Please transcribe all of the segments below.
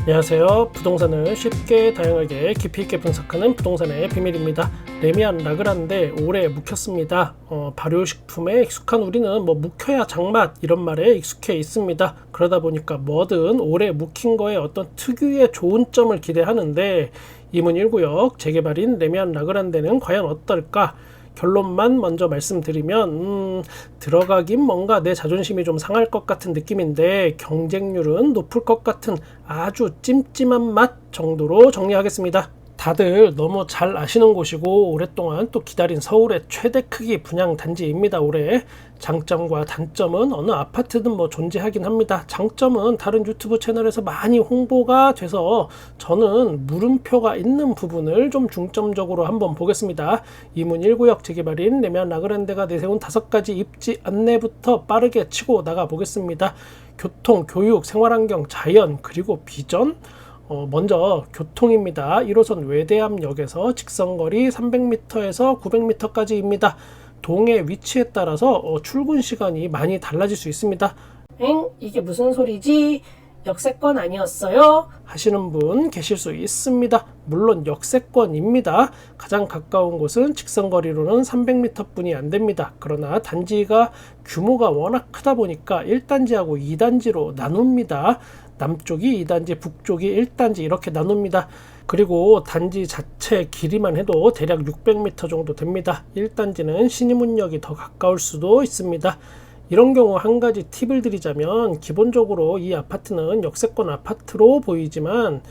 안녕하세요. 부동산을 쉽게 다양하게 깊이 있게 분석하는 부동산의 비밀입니다. 레미안 라그란데 오래 묵혔습니다. 발효식품에 익숙한 우리는 묵혀야 장맛 이런 말에 익숙해 있습니다. 그러다 보니까 뭐든 오래 묵힌 거에 어떤 특유의 좋은 점을 기대하는데 이문 1구역 재개발인 레미안 라그란데는 과연 어떨까? 결론만 먼저 말씀드리면 들어가긴 뭔가 내 자존심이 좀 상할 것 같은 느낌인데 경쟁률은 높을 것 같은 아주 찜찜한 맛 정도로 정리하겠습니다. 다들 너무 잘 아시는 곳이고 오랫동안 또 기다린 서울의 최대 크기 분양 단지입니다. 올해 장점과 단점은 어느 아파트든 존재하긴 합니다. 장점은 다른 유튜브 채널에서 많이 홍보가 돼서 저는 물음표가 있는 부분을 좀 중점적으로 한번 보겠습니다. 이문 1구역 재개발인 레미안 라그란데가 내세운 5가지 입지 안내부터 빠르게 치고 나가 보겠습니다. 교통, 교육, 생활환경, 자연 그리고 비전. 먼저 교통입니다. 1호선 외대암역에서 직선거리 300m에서 900m까지입니다. 동의 위치에 따라서 출근 시간이 많이 달라질 수 있습니다. 이게 무슨 소리지? 역세권 아니었어요? 하시는 분 계실 수 있습니다. 물론 역세권입니다. 가장 가까운 곳은 직선거리로는 300m 뿐이 안 됩니다. 그러나 단지가 규모가 워낙 크다 보니까 1단지하고 2단지로 나눕니다. 남쪽이 2단지, 북쪽이 1단지 이렇게 나눕니다. 그리고 단지 자체 길이만 해도 대략 600m 정도 됩니다. 1단지는 신의문역이 더 가까울 수도 있습니다. 이런 경우 한 가지 팁을 드리자면 기본적으로 이 아파트는 역세권 아파트로 보이지만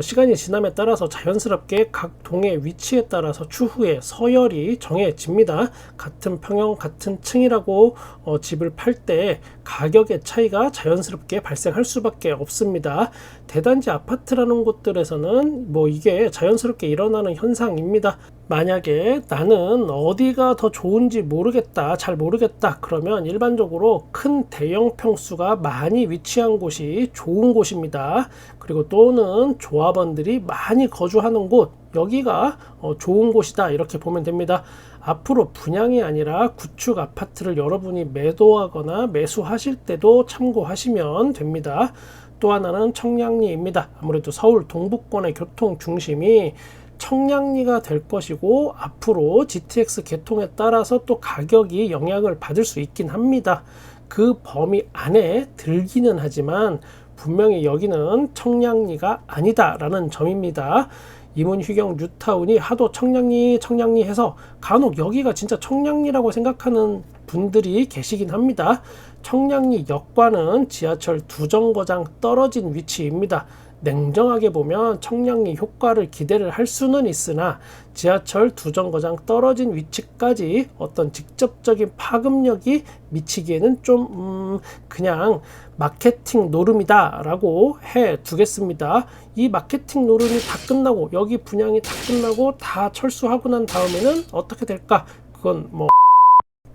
시간이 지남에 따라서 자연스럽게 각 동의 위치에 따라서 추후에 서열이 정해집니다. 같은 평형, 같은 층이라고 집을 팔 때 가격의 차이가 자연스럽게 발생할 수밖에 없습니다. 대단지 아파트라는 곳들에서는 이게 자연스럽게 일어나는 현상입니다. 만약에 나는 어디가 더 좋은지 모르겠다, 잘 모르겠다 그러면 일반적으로 큰 대형 평수가 많이 위치한 곳이 좋은 곳입니다. 그리고 또는 조합원들이 많이 거주하는 곳, 여기가 좋은 곳이다 이렇게 보면 됩니다. 앞으로 분양이 아니라 구축 아파트를 여러분이 매도하거나 매수하실 때도 참고하시면 됩니다. 또 하나는 청량리입니다. 아무래도 서울 동부권의 교통 중심이 청량리가 될 것이고 앞으로 GTX 개통에 따라서 또 가격이 영향을 받을 수 있긴 합니다. 그 범위 안에 들기는 하지만 분명히 여기는 청량리가 아니다라는 점입니다. 이문휘경 뉴타운이 하도 청량리 해서 간혹 여기가 진짜 청량리라고 생각하는 분들이 계시긴 합니다. 청량리 역과는 지하철 2정거장 떨어진 위치입니다. 냉정하게 보면 청량리 효과를 기대를 할 수는 있으나 지하철 2정거장 떨어진 위치까지 어떤 직접적인 파급력이 미치기에는 좀 그냥 마케팅 노름이다 라고 해 두겠습니다. 이 마케팅 노름이 다 끝나고 여기 분양이 다 끝나고 다 철수하고 난 다음에는 어떻게 될까? 그건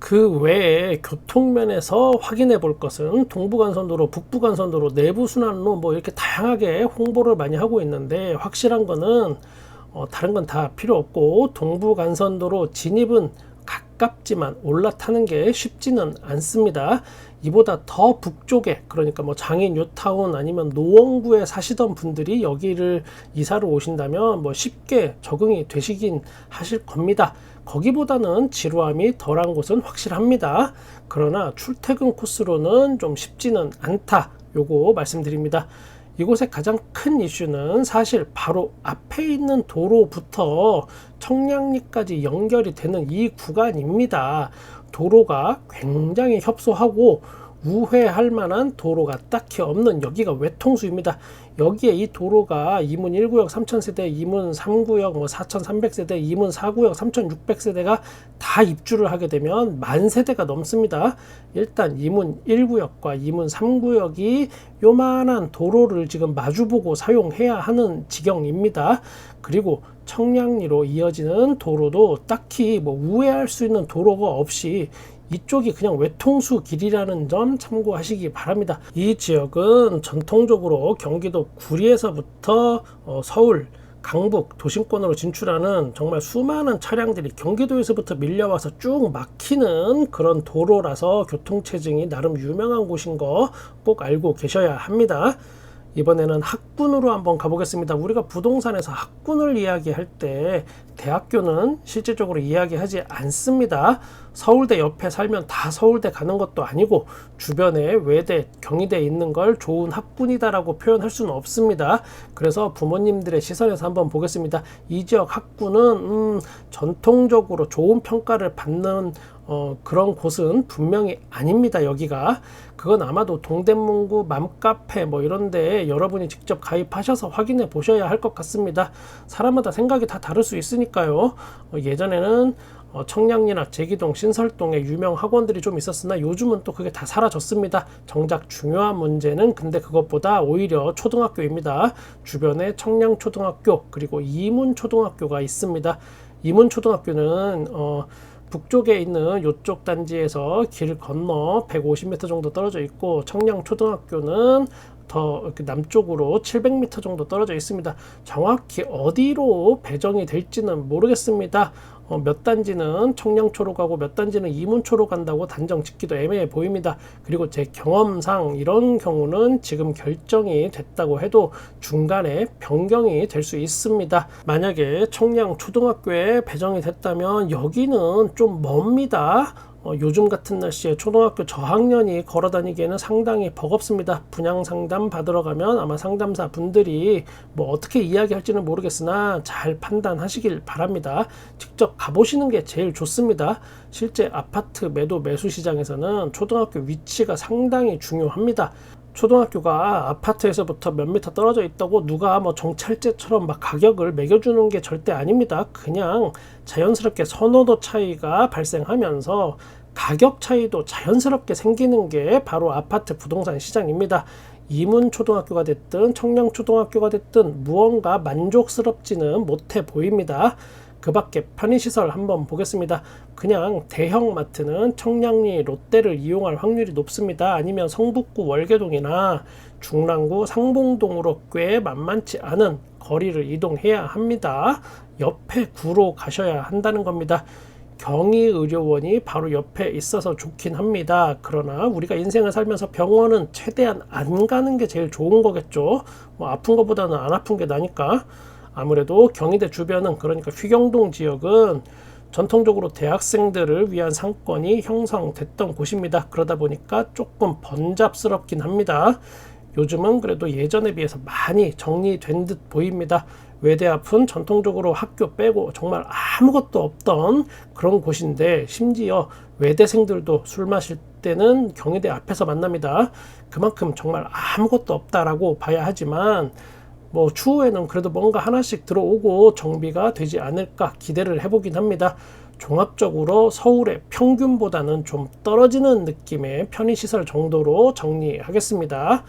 그 외에 교통면에서 확인해 볼 것은 동부간선도로, 북부간선도로, 내부순환로 이렇게 다양하게 홍보를 많이 하고 있는데 확실한 거는 다른 건 다 필요 없고 동부간선도로 진입은 가깝지만 올라타는 게 쉽지는 않습니다. 이보다 더 북쪽에 그러니까 장인 뉴타운 아니면 노원구에 사시던 분들이 여기를 이사를 오신다면 쉽게 적응이 되시긴 하실 겁니다. 거기보다는 지루함이 덜한 곳은 확실합니다. 그러나 출퇴근 코스로는 좀 쉽지는 않다. 요거 말씀드립니다. 이곳의 가장 큰 이슈는 사실 바로 앞에 있는 도로부터 청량리까지 연결이 되는 이 구간입니다. 도로가 굉장히 협소하고 우회할 만한 도로가 딱히 없는 여기가 외통수입니다. 여기에 이 도로가 이문 1구역 3000세대, 이문 3구역 4300세대, 이문 4구역 3600세대가 다 입주를 하게 되면 10,000세대가 넘습니다. 일단 이문 1구역과 이문 3구역이 요만한 도로를 지금 마주보고 사용해야 하는 지경입니다. 그리고 청량리로 이어지는 도로도 딱히 우회할 수 있는 도로가 없이 이쪽이 그냥 외통수 길이라는 점 참고하시기 바랍니다. 이 지역은 전통적으로 경기도 구리에서부터 서울, 강북, 도심권으로 진출하는 정말 수많은 차량들이 경기도에서부터 밀려와서 쭉 막히는 그런 도로라서 교통체증이 나름 유명한 곳인 거 꼭 알고 계셔야 합니다. 이번에는 학군으로 한번 가보겠습니다. 우리가 부동산에서 학군을 이야기할 때 대학교는 실질적으로 이야기하지 않습니다. 서울대 옆에 살면 다 서울대 가는 것도 아니고 주변에 외대, 경희대에 있는 걸 좋은 학군이다라고 표현할 수는 없습니다. 그래서 부모님들의 시선에서 한번 보겠습니다. 이 지역 학군은 전통적으로 좋은 평가를 받는 그런 곳은 분명히 아닙니다. 여기가 그건 아마도 동대문구 맘카페 뭐 이런데 여러분이 직접 가입하셔서 확인해 보셔야 할 것 같습니다. 사람마다 생각이 다 다를 수 있으니까요. 예전에는 청량리나 제기동, 신설동에 유명 학원들이 좀 있었으나 요즘은 또 그게 다 사라졌습니다. 정작 중요한 문제는 근데 그것보다 오히려 초등학교입니다. 주변에 청량초등학교 그리고 이문초등학교가 있습니다. 이문초등학교는 북쪽에 있는 이쪽 단지에서 길 건너 150m 정도 떨어져 있고 청량초등학교는 더 남쪽으로 700m 정도 떨어져 있습니다. 정확히 어디로 배정이 될지는 모르겠습니다. 몇 단지는 청량초로 가고 몇 단지는 이문초로 간다고 단정 짓기도 애매해 보입니다. 그리고 제 경험상 이런 경우는 지금 결정이 됐다고 해도 중간에 변경이 될 수 있습니다. 만약에 청량초등학교에 배정이 됐다면 여기는 좀 멉니다. 요즘 같은 날씨에 초등학교 저학년이 걸어다니기에는 상당히 버겁습니다. 분양상담 받으러 가면 아마 상담사 분들이 뭐 어떻게 이야기할지는 모르겠으나 잘 판단하시길 바랍니다. 직접 가보시는 게 제일 좋습니다. 실제 아파트 매수 시장에서는 초등학교 위치가 상당히 중요합니다. 초등학교가 아파트에서부터 몇 미터 떨어져 있다고 누가 뭐 정찰제처럼 막 가격을 매겨주는 게 절대 아닙니다. 그냥 자연스럽게 선호도 차이가 발생하면서 가격 차이도 자연스럽게 생기는 게 바로 아파트 부동산 시장입니다. 이문초등학교가 됐든 청량초등학교가 됐든 무언가 만족스럽지는 못해 보입니다. 그 밖에 편의시설 한번 보겠습니다. 그냥 대형 마트는 청량리 롯데를 이용할 확률이 높습니다. 아니면 성북구 월계동이나 중랑구 상봉동으로 꽤 만만치 않은 거리를 이동해야 합니다. 옆에 구로 가셔야 한다는 겁니다. 경희의료원이 바로 옆에 있어서 좋긴 합니다. 그러나 우리가 인생을 살면서 병원은 최대한 안 가는 게 제일 좋은 거겠죠. 뭐 아픈 것보다는 안 아픈 게 나니까. 아무래도 경희대 주변은 그러니까 휘경동 지역은 전통적으로 대학생들을 위한 상권이 형성됐던 곳입니다. 그러다 보니까 조금 번잡스럽긴 합니다. 요즘은 그래도 예전에 비해서 많이 정리된 듯 보입니다. 외대 앞은 전통적으로 학교 빼고 정말 아무것도 없던 그런 곳인데 심지어 외대생들도 술 마실 때는 경희대 앞에서 만납니다. 그만큼 정말 아무것도 없다라고 봐야 하지만 뭐 추후에는 그래도 뭔가 하나씩 들어오고 정비가 되지 않을까 기대를 해보긴 합니다. 종합적으로 서울의 평균보다는 좀 떨어지는 느낌의 편의시설 정도로 정리하겠습니다.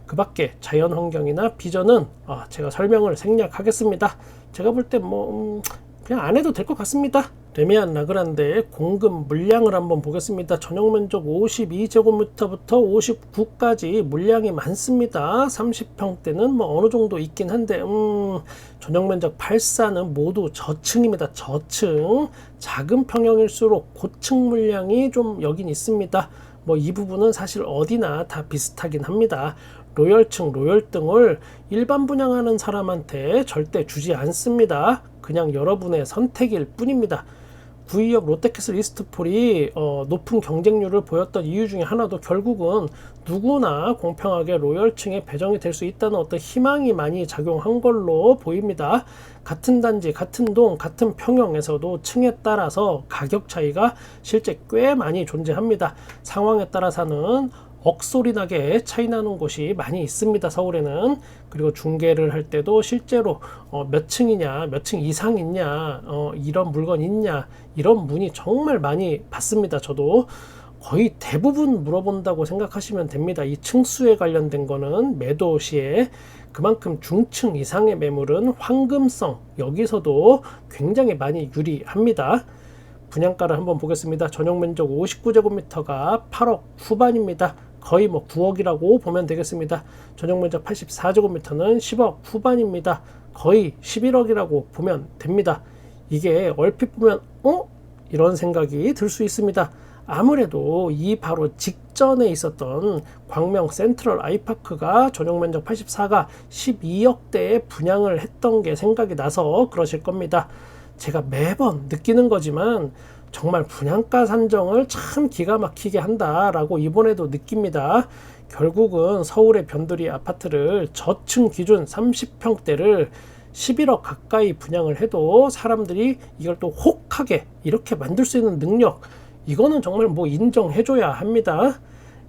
그 밖에 자연환경이나 비전은 제가 설명을 생략하겠습니다. 제가 볼 때 그냥 안 해도 될 것 같습니다. 레미안 라그란데의 공급 물량을 한번 보겠습니다. 전용 면적 52제곱미터부터 59까지 물량이 많습니다. 30평대는 뭐 어느 정도 있긴 한데 전용 면적 84는 모두 저층입니다. 저층. 작은 평형일수록 고층 물량이 좀 여긴 있습니다. 뭐 이 부분은 사실 어디나 다 비슷하긴 합니다. 로열층, 로열등을 일반 분양하는 사람한테 절대 주지 않습니다. 그냥 여러분의 선택일 뿐입니다. 구의역 롯데캐슬 이스트폴이 높은 경쟁률을 보였던 이유 중에 하나도 결국은 누구나 공평하게 로열층에 배정이 될 수 있다는 어떤 희망이 많이 작용한 걸로 보입니다. 같은 단지, 같은 동, 같은 평형에서도 층에 따라서 가격 차이가 실제 꽤 많이 존재합니다. 상황에 따라서는 억소리 나게 차이 나는 곳이 많이 있습니다. 서울에는. 그리고 중개를 할 때도 실제로 몇 층이냐, 몇 층 이상 있냐, 이런 물건 있냐, 이런 문의 정말 많이 받습니다. 저도 거의 대부분 물어본다고 생각하시면 됩니다. 이 층수에 관련된 거는 매도 시에 그만큼 중층 이상의 매물은 황금성, 여기서도 굉장히 많이 유리합니다. 분양가를 한번 보겠습니다. 전용 면적 59제곱미터가 8억 후반입니다. 거의 뭐 9억이라고 보면 되겠습니다. 전용 면적 84제곱미터는 10억 후반입니다. 거의 11억이라고 보면 됩니다. 이게 얼핏 보면 이런 생각이 들 수 있습니다. 아무래도 이 바로 직전에 있었던 광명 센트럴 아이파크가 전용 면적 84가 12억대에 분양을 했던 게 생각이 나서 그러실 겁니다. 제가 매번 느끼는 거지만 정말 분양가 산정을 참 기가 막히게 한다라고 이번에도 느낍니다. 결국은 서울의 변두리 아파트를 저층 기준 30평대를 11억 가까이 분양을 해도 사람들이 이걸 또 혹하게 이렇게 만들 수 있는 능력, 이거는 정말 뭐 인정해줘야 합니다.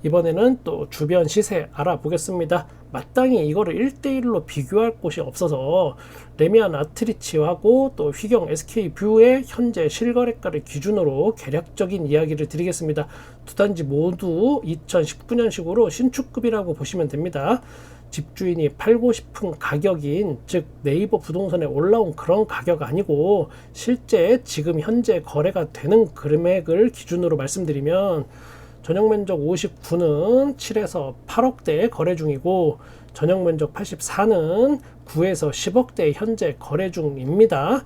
이번에는 또 주변 시세 알아보겠습니다. 마땅히 이거를 1대1로 비교할 곳이 없어서 레미안 아트리치하고 또 휘경 SK뷰의 현재 실거래가를 기준으로 개략적인 이야기를 드리겠습니다. 두 단지 모두 2019년식으로 신축급이라고 보시면 됩니다. 집주인이 팔고 싶은 가격인, 즉 네이버 부동산에 올라온 그런 가격 아니고 실제 지금 현재 거래가 되는 금액을 기준으로 말씀드리면 전용 면적 59는 7에서 8억대 거래 중이고 전용 면적 84는 9에서 10억대 현재 거래 중입니다.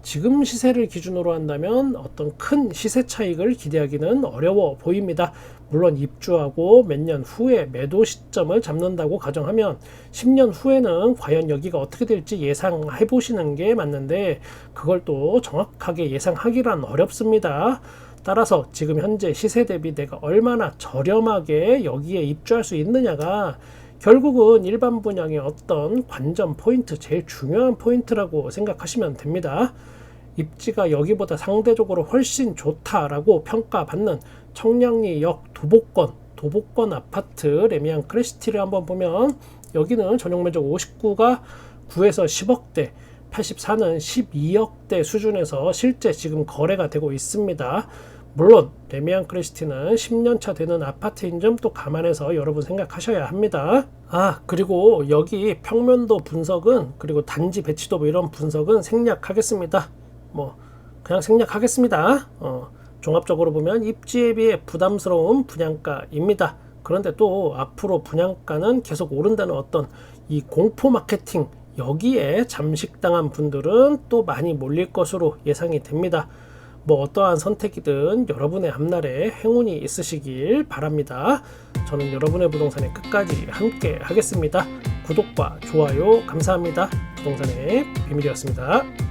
지금 시세를 기준으로 한다면 어떤 큰 시세 차익을 기대하기는 어려워 보입니다. 물론 입주하고 몇 년 후에 매도 시점을 잡는다고 가정하면 10년 후에는 과연 여기가 어떻게 될지 예상해 보시는 게 맞는데 그걸 또 정확하게 예상하기란 어렵습니다. 따라서 지금 현재 시세 대비 내가 얼마나 저렴하게 여기에 입주할 수 있느냐가 결국은 일반 분양의 어떤 관전 포인트, 제일 중요한 포인트라고 생각하시면 됩니다. 입지가 여기보다 상대적으로 훨씬 좋다라고 평가받는 청량리역 도보권 아파트 레미안 크레시티를 한번 보면 여기는 전용 면적 59가 9에서 10억대, 84는 12억대 수준에서 실제 지금 거래가 되고 있습니다. 물론 레미안 크레시티는 10년차 되는 아파트인 점 또 감안해서 여러분 생각하셔야 합니다. 그리고 여기 평면도 분석은, 그리고 단지 배치도 뭐 이런 분석은 생략하겠습니다. 그냥 생략하겠습니다. 종합적으로 보면 입지에 비해 부담스러운 분양가입니다. 그런데 또 앞으로 분양가는 계속 오른다는 어떤 이 공포 마케팅, 여기에 잠식당한 분들은 또 많이 몰릴 것으로 예상이 됩니다. 어떠한 선택이든 여러분의 앞날에 행운이 있으시길 바랍니다. 저는 여러분의 부동산에 끝까지 함께 하겠습니다. 구독과 좋아요 감사합니다. 부동산의 비밀이었습니다.